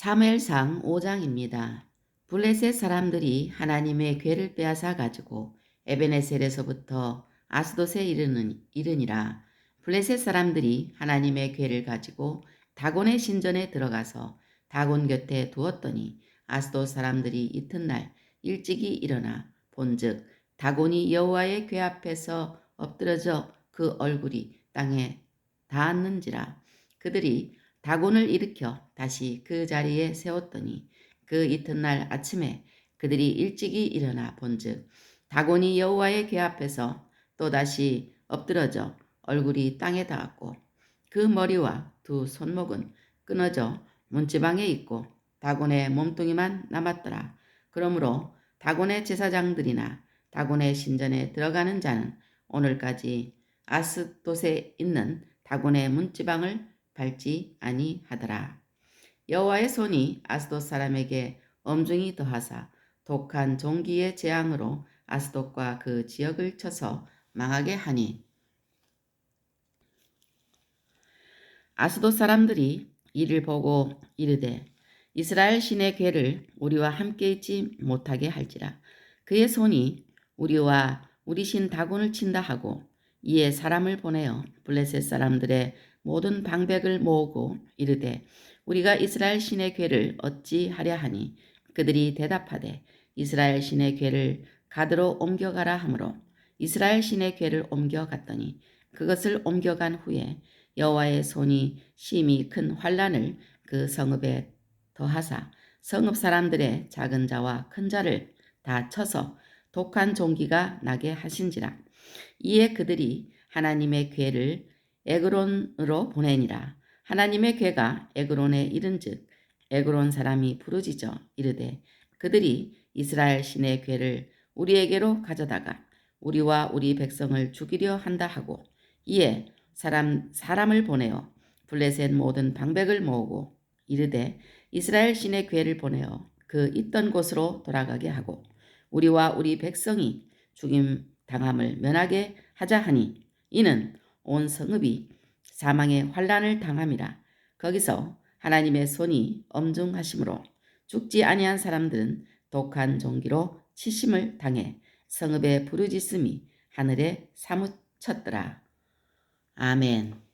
사무엘상 5장입니다. 블레셋 사람들이 하나님의 궤를 빼앗아 가지고 에베네셀에서부터 아스돗에 이르니라. 블레셋 사람들이 하나님의 궤를 가지고 다곤의 신전에 들어가서 다곤 곁에 두었더니 아스돗 사람들이 이튿날 일찍이 일어나 본즉 다곤이 여호와의 궤 앞에서 엎드러져 그 얼굴이 땅에 닿았는지라. 그들이 다곤을 일으켜 다시 그 자리에 세웠더니 그 이튿날 아침에 그들이 일찍이 일어나 본즉 다곤이 여호와의 궤 앞에서 또다시 엎드러져 얼굴이 땅에 닿았고 그 머리와 두 손목은 끊어져 문지방에 있고 다곤의 몸뚱이만 남았더라. 그러므로 다곤의 제사장들이나 다곤의 신전에 들어가는 자는 오늘까지 아스돗에 있는 다곤의 문지방을 밟지 아니하더라. 여호와의 손이 아스돗 사람에게 엄중히 더하사 독한 종기의 재앙으로 아스돗과 그 지역을 쳐서 망하게 하니 아스돗 사람들이 이를 보고 이르되 이스라엘 신의 궤를 우리와 함께 있지 못하게 할지라. 그의 손이 우리와 우리 신 다곤을 친다 하고 이에 사람을 보내어 블레셋 사람들의 모든 방백을 모으고 이르되 우리가 이스라엘 신의 궤를 어찌 하랴 하니 그들이 대답하되 이스라엘 신의 궤를 가드로 옮겨가라 하므로 이스라엘 신의 궤를 옮겨갔더니 그것을 옮겨간 후에 여호와의 손이 심히 큰 환란을 그 성읍에 더하사 성읍 사람들의 작은 자와 큰 자를 다 쳐서 독한 종기가 나게 하신지라. 이에 그들이 하나님의 궤를 에그론으로 보내니라. 하나님의 궤가 에그론에 이른즉 에그론 사람이 부르짖어 이르되 그들이 이스라엘 신의 궤를 우리에게로 가져다가 우리와 우리 백성을 죽이려 한다 하고 이에 사람을 보내어 블레셋 모든 방백을 모으고 이르되 이스라엘 신의 궤를 보내어 그 있던 곳으로 돌아가게 하고 우리와 우리 백성이 죽임 당함을 면하게 하자 하니 이는 온 성읍이 사망의 환란을 당함이라. 거기서 하나님의 손이 엄중하심으로 죽지 아니한 사람들은 독한 종기로 치심을 당해 성읍의 부르짖음이 하늘에 사무쳤더라. 아멘.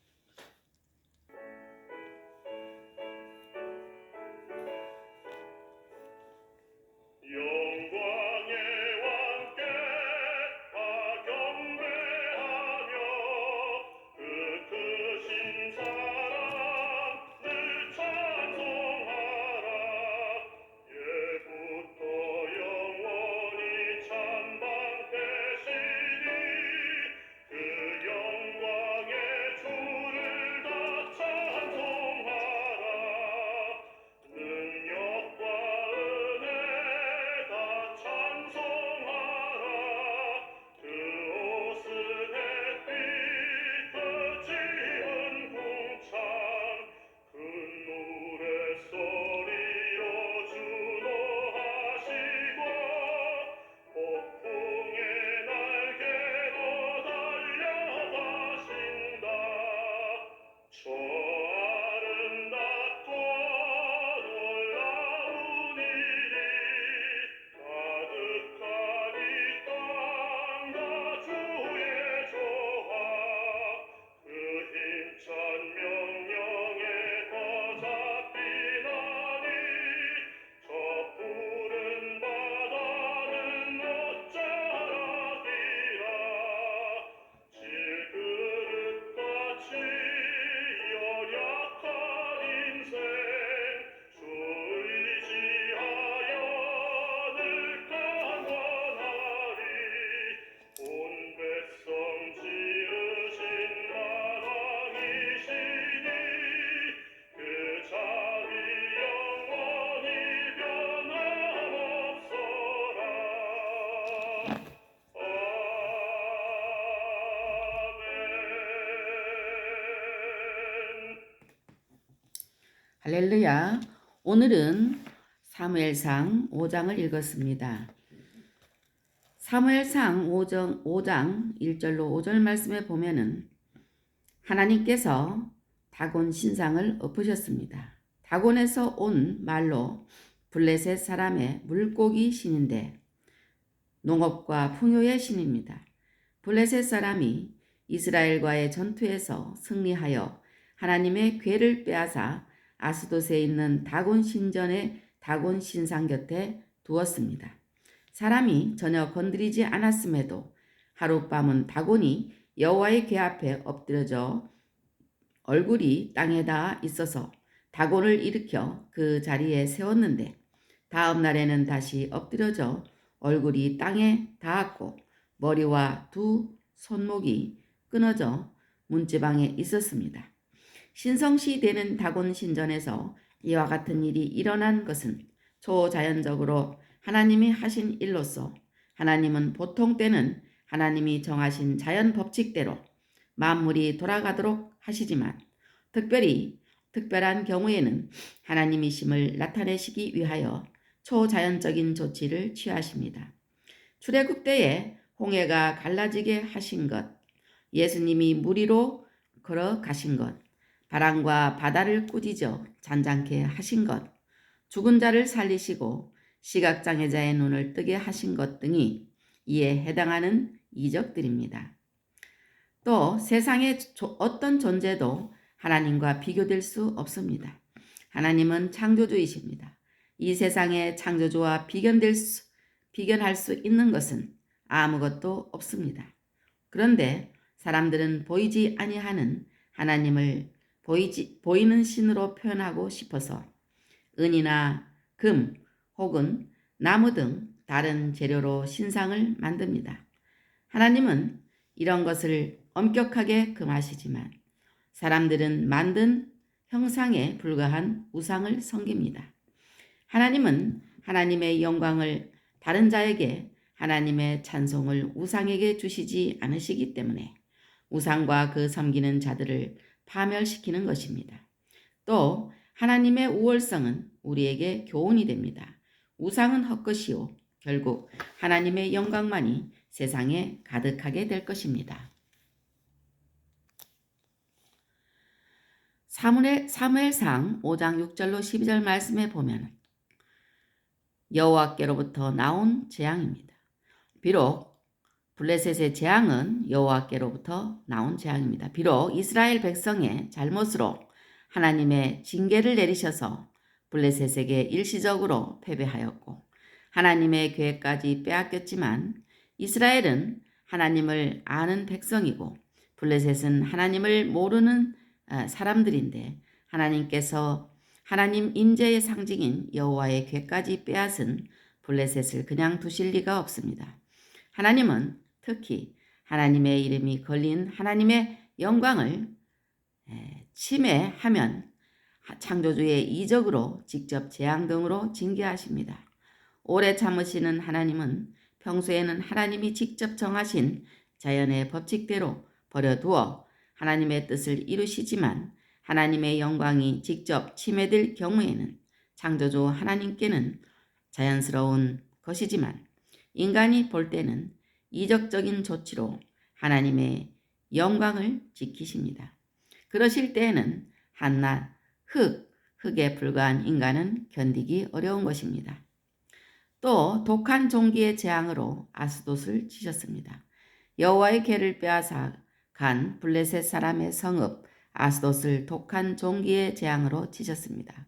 할렐루야. 오늘은 사무엘상 5장을 읽었습니다. 사무엘상 5장 1절로 5절 말씀에 보면은 하나님께서 다곤 신상을 엎으셨습니다. 다곤에서 온 말로 블레셋 사람의 물고기 신인데 농업과 풍요의 신입니다. 블레셋 사람이 이스라엘과의 전투에서 승리하여 하나님의 궤를 빼앗아 아스돗에 있는 다곤 신전의 다곤 신상 곁에 두었습니다. 사람이 전혀 건드리지 않았음에도 하룻밤은 다곤이 여호와의 궤 앞에 엎드려져 얼굴이 땅에 닿아 있어서 다곤을 일으켜 그 자리에 세웠는데 다음 날에는 다시 엎드려져 얼굴이 땅에 닿았고 머리와 두 손목이 끊어져 문지방에 있었습니다. 신성시 되는 다곤 신전에서 이와 같은 일이 일어난 것은 초자연적으로 하나님이 하신 일로서 하나님은 보통 때는 하나님이 정하신 자연 법칙대로 만물이 돌아가도록 하시지만 특별한 경우에는 하나님이심을 나타내시기 위하여 초자연적인 조치를 취하십니다. 출애굽 때에 홍해가 갈라지게 하신 것, 예수님이 물 위로 걸어가신 것, 바람과 바다를 꾸짖어 잔잔케 하신 것, 죽은 자를 살리시고 시각장애자의 눈을 뜨게 하신 것 등이 이에 해당하는 이적들입니다. 또 세상의 어떤 존재도 하나님과 비교될 수 없습니다. 하나님은 창조주이십니다. 이 세상의 창조주와 비견할 수 있는 것은 아무것도 없습니다. 그런데 사람들은 보이지 아니하는 하나님을 보이는 신으로 표현하고 싶어서 은이나 금 혹은 나무 등 다른 재료로 신상을 만듭니다. 하나님은 이런 것을 엄격하게 금하시지만 사람들은 만든 형상에 불과한 우상을 섬깁니다. 하나님은 하나님의 영광을 다른 자에게 하나님의 찬송을 우상에게 주시지 않으시기 때문에 우상과 그 섬기는 자들을 파멸시키는 것입니다. 또 하나님의 우월성은 우리에게 교훈이 됩니다. 우상은 헛것이요 결국 하나님의 영광만이 세상에 가득하게 될 것입니다. 사무엘상 5장 6절로 12절 말씀에 보면 여호와께로부터 나온 재앙입니다. 비록 블레셋의 재앙은 여호와께로부터 나온 재앙입니다. 비록 이스라엘 백성의 잘못으로 하나님의 징계를 내리셔서 블레셋에게 일시적으로 패배하였고 하나님의 계획까지 빼앗겼지만 이스라엘은 하나님을 아는 백성이고 블레셋은 하나님을 모르는 사람들인데 하나님께서 하나님 임재의 상징인 여호와의 궤까지 빼앗은 블레셋을 그냥 두실 리가 없습니다. 하나님은 특히 하나님의 이름이 걸린 하나님의 영광을 침해하면 창조주의 이적으로 직접 재앙 등으로 징계하십니다. 오래 참으시는 하나님은 평소에는 하나님이 직접 정하신 자연의 법칙대로 버려두어 하나님의 뜻을 이루시지만 하나님의 영광이 직접 침해될 경우에는 창조주 하나님께는 자연스러운 것이지만 인간이 볼 때는 이적적인 조치로 하나님의 영광을 지키십니다. 그러실 때에는 한낱 흙에 불과한 인간은 견디기 어려운 것입니다. 또 독한 종기의 재앙으로 아스돗을 치셨습니다. 여호와의 궤를 빼앗아 간 블레셋 사람의 성읍 아스돗을 독한 종기의 재앙으로 치셨습니다.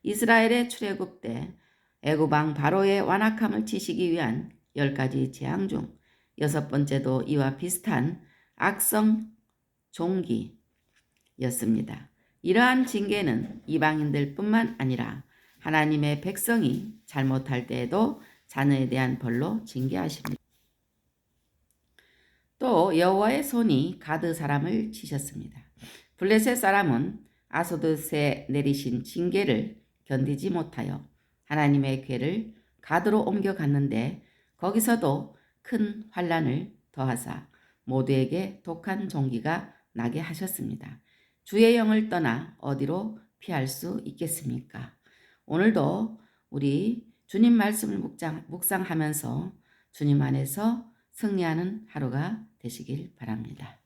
이스라엘의 출애굽 때 애굽 왕 바로의 완악함을 치시기 위한 10가지 재앙 중 6번째도 이와 비슷한 악성 종기였습니다. 이러한 징계는 이방인들 뿐만 아니라 하나님의 백성이 잘못할 때에도 자녀에 대한 벌로 징계하십니다. 또 여호와의 손이 가드 사람을 치셨습니다. 블레셋 사람은 아스돗에 내리신 징계를 견디지 못하여 하나님의 궤를 가드로 옮겨갔는데 거기서도 큰 환난을 더하사 모두에게 독한 종기가 나게 하셨습니다. 주의 영을 떠나 어디로 피할 수 있겠습니까? 오늘도 우리 주님 말씀을 묵상하면서 주님 안에서 승리하는 하루가 되시길 바랍니다.